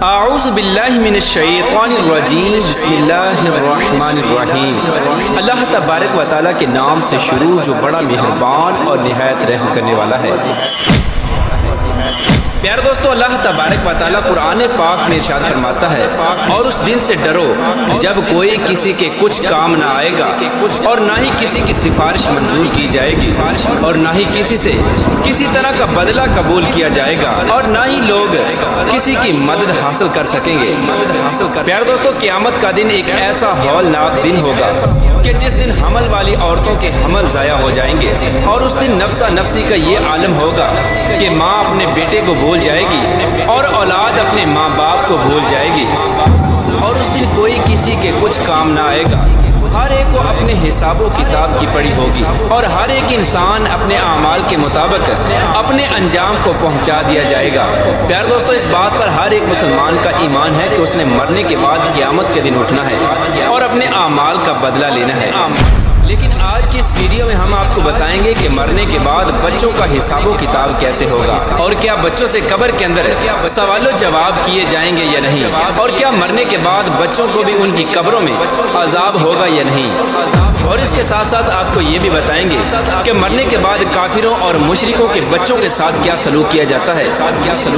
اعوذ باللہ من الشیطان الرجیم بسم اللہ الرحمن الرحیم۔ اللہ تبارک و تعالیٰ کے نام سے شروع جو بڑا مہربان اور نہایت رحم کرنے والا ہے۔ پیارے دوستو، اللہ تبارک و تعالیٰ قرآن پاک میں ارشاد فرماتا ہے، اور اس دن سے ڈرو جب کوئی کسی کے کچھ کام نہ آئے گا، اور نہ ہی کسی کی سفارش منظور کی جائے گی، اور نہ ہی کسی سے کسی طرح کا بدلہ قبول کیا جائے گا، اور نہ ہی لوگ کسی کی مدد حاصل کر سکیں گے۔ پیارے دوستو، قیامت کا دن ایک ایسا ہولناک دن ہوگا کہ جس دن حمل والی عورتوں کے حمل ضائع ہو جائیں گے، اور اس دن نفسا نفسی کا یہ عالم ہوگا کہ ماں اپنے بیٹے کو بھول جائے گی اور اولاد اپنے ماں باپ کو بھول جائے گی، اور اس دن کوئی کسی کے کچھ کام نہ آئے گا۔ ہر ایک کو اپنے حساب و کتاب کی پڑی ہوگی، اور ہر ایک انسان اپنے اعمال کے مطابق اپنے انجام کو پہنچا دیا جائے گا۔ پیارے دوستو، اس بات پر ہر ایک مسلمان کا ایمان ہے کہ اس نے مرنے کے بعد قیامت کے دن اٹھنا ہے اور اپنے اعمال کا بدلہ لینا ہے۔ لیکن آج کی اس ویڈیو میں ہم آپ کو بتائیں گے کہ مرنے کے بعد بچوں کا حساب و کتاب کیسے ہوگا، اور کیا بچوں سے قبر کے اندر سوال و جواب کیے جائیں گے یا نہیں، اور کیا مرنے کے بعد بچوں کو بھی ان کی قبروں میں عذاب ہوگا یا نہیں، اور اس کے ساتھ ساتھ آپ کو یہ بھی بتائیں گے کہ مرنے کے بعد کافروں اور مشرکوں کے بچوں کے ساتھ کیا سلوک کیا جاتا ہے،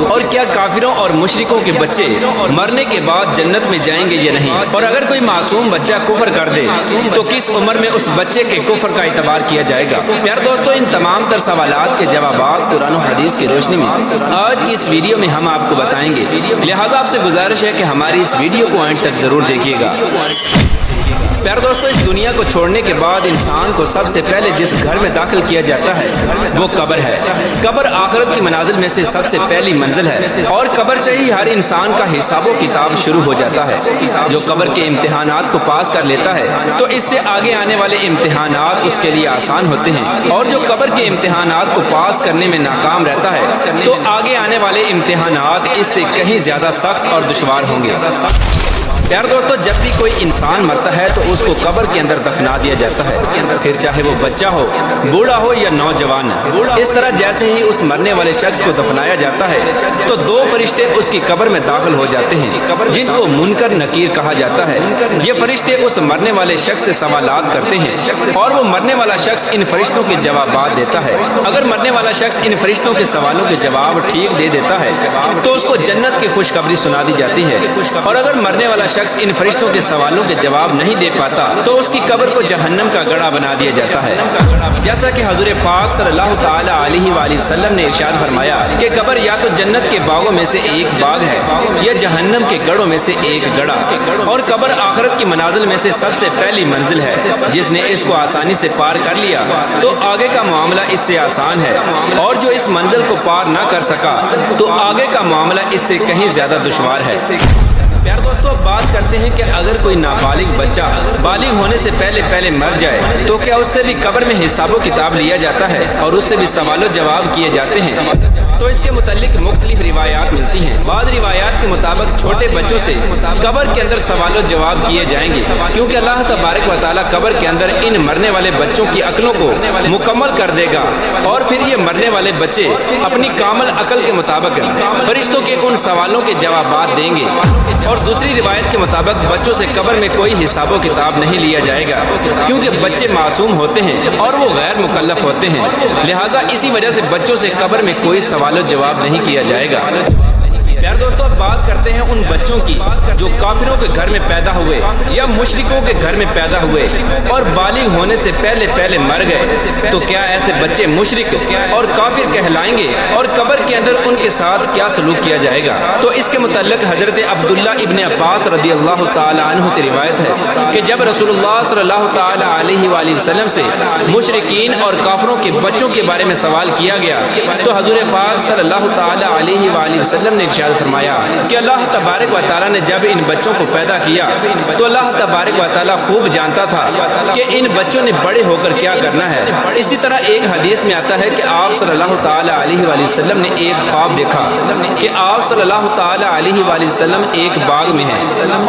اور کیا کافروں اور مشرکوں کے بچے مرنے کے بعد جنت میں جائیں گے یا نہیں، اور اگر کوئی معصوم بچہ کفر کر دے تو کس عمر میں اس بچے کے کفر کا اعتبار کیا جائے گا۔ پیارے دوستو، ان تمام تر سوالات کے جوابات قرآن و حدیث کی روشنی میں آج کی اس ویڈیو میں ہم آپ کو بتائیں گے، لہٰذا آپ سے گزارش ہے کہ ہماری اس ویڈیو کو اینڈ تک ضرور دیکھیے گا۔ پیارے دوستو، اس دنیا کو چھوڑنے کے بعد انسان کو سب سے پہلے جس گھر میں داخل کیا جاتا ہے وہ قبر ہے۔ قبر آخرت کی منازل میں سے سب سے پہلی منزل ہے، اور قبر سے ہی ہر انسان کا حساب و کتاب شروع ہو جاتا ہے۔ جو قبر کے امتحانات کو پاس کر لیتا ہے تو اس سے آگے آنے والے امتحانات اس کے لیے آسان ہوتے ہیں، اور جو قبر کے امتحانات کو پاس کرنے میں ناکام رہتا ہے تو آگے آنے والے امتحانات اس سے کہیں زیادہ سخت اور دشوار ہوں گے۔ پیارے دوستو، جب بھی کوئی انسان مرتا ہے تو اس کو قبر کے اندر دفنا دیا جاتا ہے، پھر چاہے وہ بچہ ہو، بوڑھا ہو یا نوجوان۔ اس طرح جیسے ہی اس مرنے والے شخص کو دفنایا جاتا ہے تو دو فرشتے اس کی قبر میں داخل ہو جاتے ہیں، جن کو منکر نکیر کہا جاتا ہے۔ یہ فرشتے اس مرنے والے شخص سے سوالات کرتے ہیں، اور وہ مرنے والا شخص ان فرشتوں کے جوابات دیتا ہے۔ اگر مرنے والا شخص ان فرشتوں کے سوالوں کے جواب ٹھیک دے دیتا ہے تو اس کو جنت کی خوشخبری سنا دی جاتی ہے، اور اگر مرنے والا شخص ان فرشتوں کے سوالوں کے جواب نہیں دے پاتا تو اس کی قبر کو جہنم کا گڑھا بنا دیا جاتا ہے۔ جیسا کہ حضور پاک صلی اللہ تعالی علیہ وآلہ وسلم نے ارشاد فرمایا کہ قبر یا تو جنت کے باغوں میں سے ایک باغ ہے یا جہنم کے گڑھوں میں سے ایک گڑھا، اور قبر آخرت کی منازل میں سے سب سے پہلی منزل ہے۔ جس نے اس کو آسانی سے پار کر لیا تو آگے کا معاملہ اس سے آسان ہے، اور جو اس منزل کو پار نہ کر سکا تو آگے کا معاملہ اس سے کہیں زیادہ دشوار ہے۔ پیارے دوستو، اب بات کرتے ہیں کہ اگر کوئی نابالغ بچہ بالغ ہونے سے پہلے مر جائے تو کیا اس سے بھی قبر میں حساب و کتاب لیا جاتا ہے اور اس سے بھی سوال و جواب کیے جاتے ہیں؟ تو اس کے متعلق مختلف روایات ملتی ہیں۔ بعض روایات کے مطابق چھوٹے بچوں سے قبر کے اندر سوال و جواب کیے جائیں گے، کیونکہ اللہ تبارک و تعالیٰ قبر کے اندر ان مرنے والے بچوں کی عقلوں کو مکمل کر دے گا، اور پھر یہ مرنے والے بچے اپنی کامل عقل کے مطابق فرشتوں کے ان سوالوں کے جوابات دیں گے۔ اور دوسری روایت کے مطابق بچوں سے قبر میں کوئی حساب و کتاب نہیں لیا جائے گا، کیونکہ بچے معصوم ہوتے ہیں اور وہ غیر مکلف ہوتے ہیں، لہٰذا اسی وجہ سے بچوں سے قبر میں کوئی سوال و جواب نہیں کیا جائے گا۔ پیارے دوستو، اب بات کرتے ہیں ان بچوں کی جو کافروں کے گھر میں پیدا ہوئے یا مشرکوں کے گھر میں پیدا ہوئے اور بالغ ہونے سے پہلے مر گئے، تو کیا ایسے بچے مشرک اور کافر کہلائیں گے، اور قبر کے اندر ان کے ساتھ کیا سلوک کیا جائے گا؟ تو اس کے متعلق حضرت عبداللہ ابن عباس رضی اللہ تعالی عنہ سے روایت ہے کہ جب رسول اللہ صلی اللہ تعالی علیہ وآلہ وسلم سے مشرکین اور کافروں کے بچوں کے بارے میں سوال کیا گیا تو حضور پاک صلی اللہ تعالی علیہ وآلہ وسلم نے ارشاد فرمایا کہ اللہ تبارک و تعالیٰ نے جب ان بچوں کو پیدا کیا تو اللہ تبارک و تعالیٰ خوب جانتا تھا کہ ان بچوں نے بڑے ہو کر کیا کرنا ہے۔ اسی طرح ایک حدیث میں آتا ہے کہ آپ صلی اللہ تعالیٰ علیہ وآلہ وسلم نے ایک خواب دیکھا کہ آپ صلی اللہ تعالیٰ علیہ وآلہ وسلم ایک باغ میں ہیں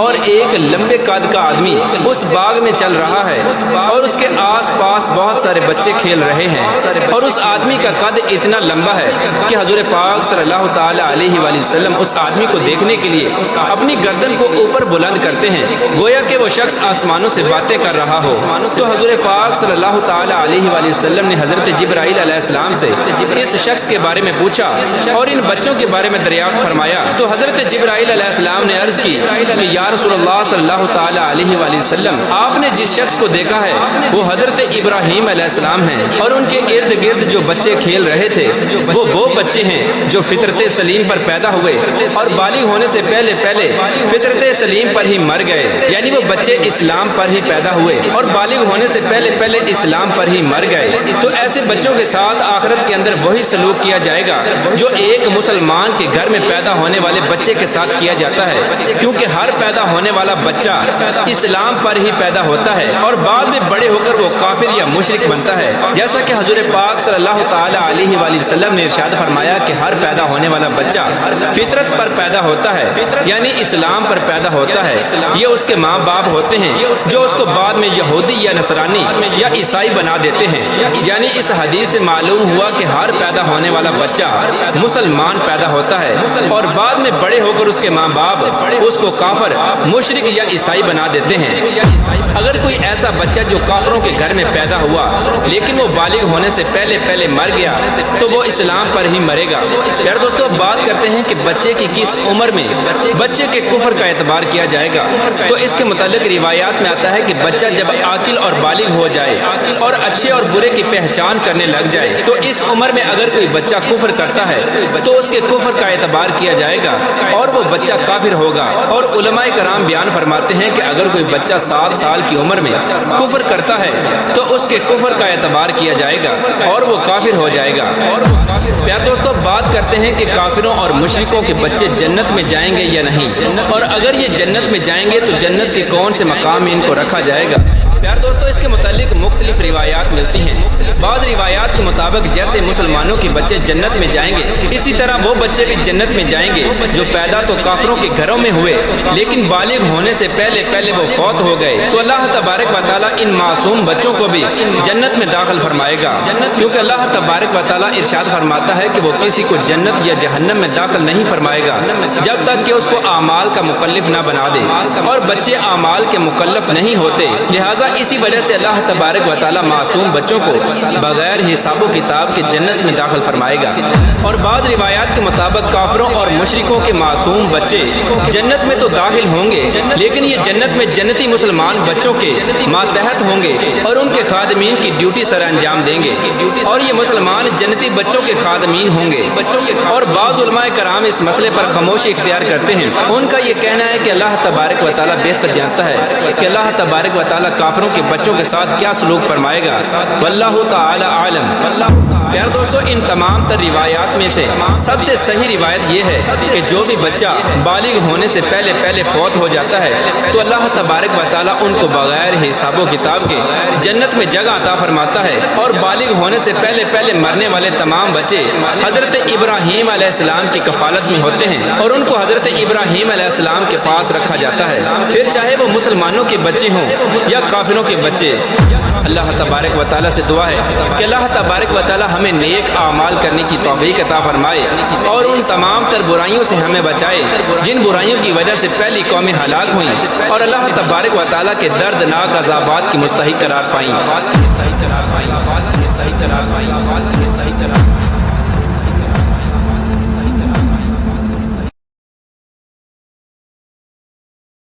اور ایک لمبے قد کا آدمی اس باغ میں چل رہا ہے اور اس کے آس پاس بہت سارے بچے کھیل رہے ہیں اور اس آدمی کا قد اتنا لمبا ہے کہ حضور پاک صلی اللہ تعالیٰ علیہ وآلہ وسلم اس آدمی کو دیکھنے کے لیے اپنی گردن کو اوپر بلند کرتے ہیں گویا کہ وہ شخص آسمانوں سے باتیں کر رہا ہو۔ تو حضور پاک صلی اللہ تعالیٰ علیہ وآلہ وسلم نے حضرت جبرائیل علیہ السلام سے اس شخص کے بارے میں پوچھا اور ان بچوں کے بارے میں دریافت فرمایا۔ تو حضرت جبرائیل علیہ السلام نے عرض کی کہ یا رسول اللہ صلی اللہ تعالیٰ علیہ وآلہ وسلم، آپ نے جس شخص کو دیکھا ہے وہ حضرت ابراہیم علیہ السلام ہیں اور ان کے ارد گرد جو بچے کھیل رہے تھے وہ بچے ہیں جو فطرت سلیم پر پیدا ہوئے اور بالغ ہونے سے پہلے فطرت سلیم پر ہی مر گئے، یعنی وہ بچے اسلام پر ہی پیدا ہوئے اور بالغ ہونے سے پہلے اسلام پر ہی مر گئے۔ تو ایسے بچوں کے ساتھ آخرت کے اندر وہی سلوک کیا جائے گا جو ایک مسلمان کے گھر میں پیدا ہونے والے بچے کے ساتھ کیا جاتا ہے، کیونکہ ہر پیدا ہونے والا بچہ اسلام پر ہی پیدا ہوتا ہے اور بعد میں بڑے ہو کر وہ کافر یا مشرک بنتا ہے، جیسا کہ حضور پاک صلی اللہ تعالیٰ علیہ وآلہ وسلم نے ارشاد فرمایا کہ ہر پیدا ہونے والا بچہ فطرت پر پیدا ہوتا ہے، یعنی اسلام پر پیدا ہوتا ہے۔ یہ اس کے ماں باپ ہوتے ہیں جو اس کو بعد میں یہودی یا نصرانی یا عیسائی بنا دیتے ہیں، یعنی اس حدیث سے معلوم ہوا کہ ہر پیدا ہونے والا بچہ مسلمان پیدا ہوتا ہے اور بعد میں بڑے ہو کر اس کے ماں باپ اس کو کافر، مشرک یا عیسائی بنا دیتے ہیں۔ اگر کوئی ایسا بچہ جو کافروں کے گھر میں پیدا ہوا لیکن وہ بالغ ہونے سے پہلے مر گیا تو وہ اسلام پر ہی مرے گا۔ یار دوستو، بات کرتے ہیں کہ بچے کی کس عمر میں بچے کے کفر کا اعتبار کیا جائے گا، تو اس کے متعلق روایات میں آتا ہے کہ بچہ جب عاقل اور بالغ ہو جائے اور اچھے اور برے کی پہچان کرنے لگ جائے تو اس عمر میں اگر کوئی بچہ کفر کرتا ہے تو اس کے کفر کا اعتبار کیا جائے گا اور وہ بچہ کافر ہوگا۔ اور علماء کرام بیان فرماتے ہیں کہ اگر کوئی بچہ 7 سال کی عمر میں کفر کرتا ہے تو اس کے کفر کا اعتبار کیا جائے گا اور وہ کافر ہو جائے گا۔ پیار دوستو، بات کرتے ہیں کہ کافروں اور مشرکوں کے بچے جنت میں جائیں گے یا نہیں، اور اگر یہ جنت میں جائیں گے تو جنت کے کون سے مقام میں ان کو رکھا جائے گا۔ پیار دوستو، اس کے متعلق مختلف روایات ملتی ہیں۔ بعض روایات کے مطابق جیسے مسلمانوں کے بچے جنت میں جائیں گے اسی طرح وہ بچے بھی جنت میں جائیں گے جو پیدا تو کافروں کے گھروں میں ہوئے لیکن بالغ ہونے سے پہلے وہ فوت ہو گئے، تو اللہ تبارک و تعالیٰ ان معصوم بچوں کو بھی جنت میں داخل فرمائے گا، کیونکہ اللہ تبارک و تعالیٰ ارشاد فرماتا ہے کہ وہ کسی کو جنت یا جہنم میں داخل نہیں فرمائے گا جب تک کہ اس کو اعمال کا مکلف نہ بنا دے، اور بچے اعمال کے مکلف نہیں ہوتے، لہٰذا اسی وجہ سے اللہ تبارک و تعالیٰ معصوم بچوں کو بغیر حساب و کتاب کے جنت میں داخل فرمائے گا۔ اور بعض روایات کے مطابق کافروں اور مشرکوں کے معصوم بچے جنت میں تو داخل ہوں گے لیکن یہ جنت میں جنتی مسلمان بچوں کے ماتحت ہوں گے اور ان کے خادمین کی ڈیوٹی سر انجام دیں گے، اور یہ مسلمان جنتی بچوں کے خادمین ہوں گے۔ اور بعض علماء کرام اس مسئلے پر خاموشی اختیار کرتے ہیں، ان کا یہ کہنا ہے کہ اللہ تبارک و تعالیٰ بہتر جانتا ہے کہ اللہ تبارک و تعالیٰ کافروں کے بچوں کے ساتھ کیا سلوک فرمائے گا، واللہ تعالی عالم۔ پیار دوستو، ان تمام تر روایات میں سے سب سے صحیح روایت یہ ہے کہ جو بھی بچہ بالغ ہونے سے پہلے فوت ہو جاتا ہے تو اللہ تبارک و تعالیٰ ان کو بغیر حساب و کتاب کے جنت میں جگہ عطا فرماتا ہے، اور بالغ ہونے سے پہلے مرنے والے تمام بچے حضرت ابراہیم علیہ السلام کی کفالت میں ہوتے ہیں اور ان کو حضرت ابراہیم علیہ السلام کے پاس رکھا جاتا ہے، پھر چاہے وہ مسلمانوں کے بچے ہوں یا کافروں کے بچے۔ اللہ تبارک و تعالیٰ سے دعا ہے کہ اللہ تبارک و تعالیٰ ہمیں نیک اعمال کرنے کی توفیق عطا فرمائے اور ان تمام تر برائیوں سے ہمیں بچائے جن برائیوں کی وجہ سے پہلی قومیں ہلاک ہوئیں اور اللہ تبارک و تعالیٰ کے دردناک عذابات کی مستحق قرار پائیں۔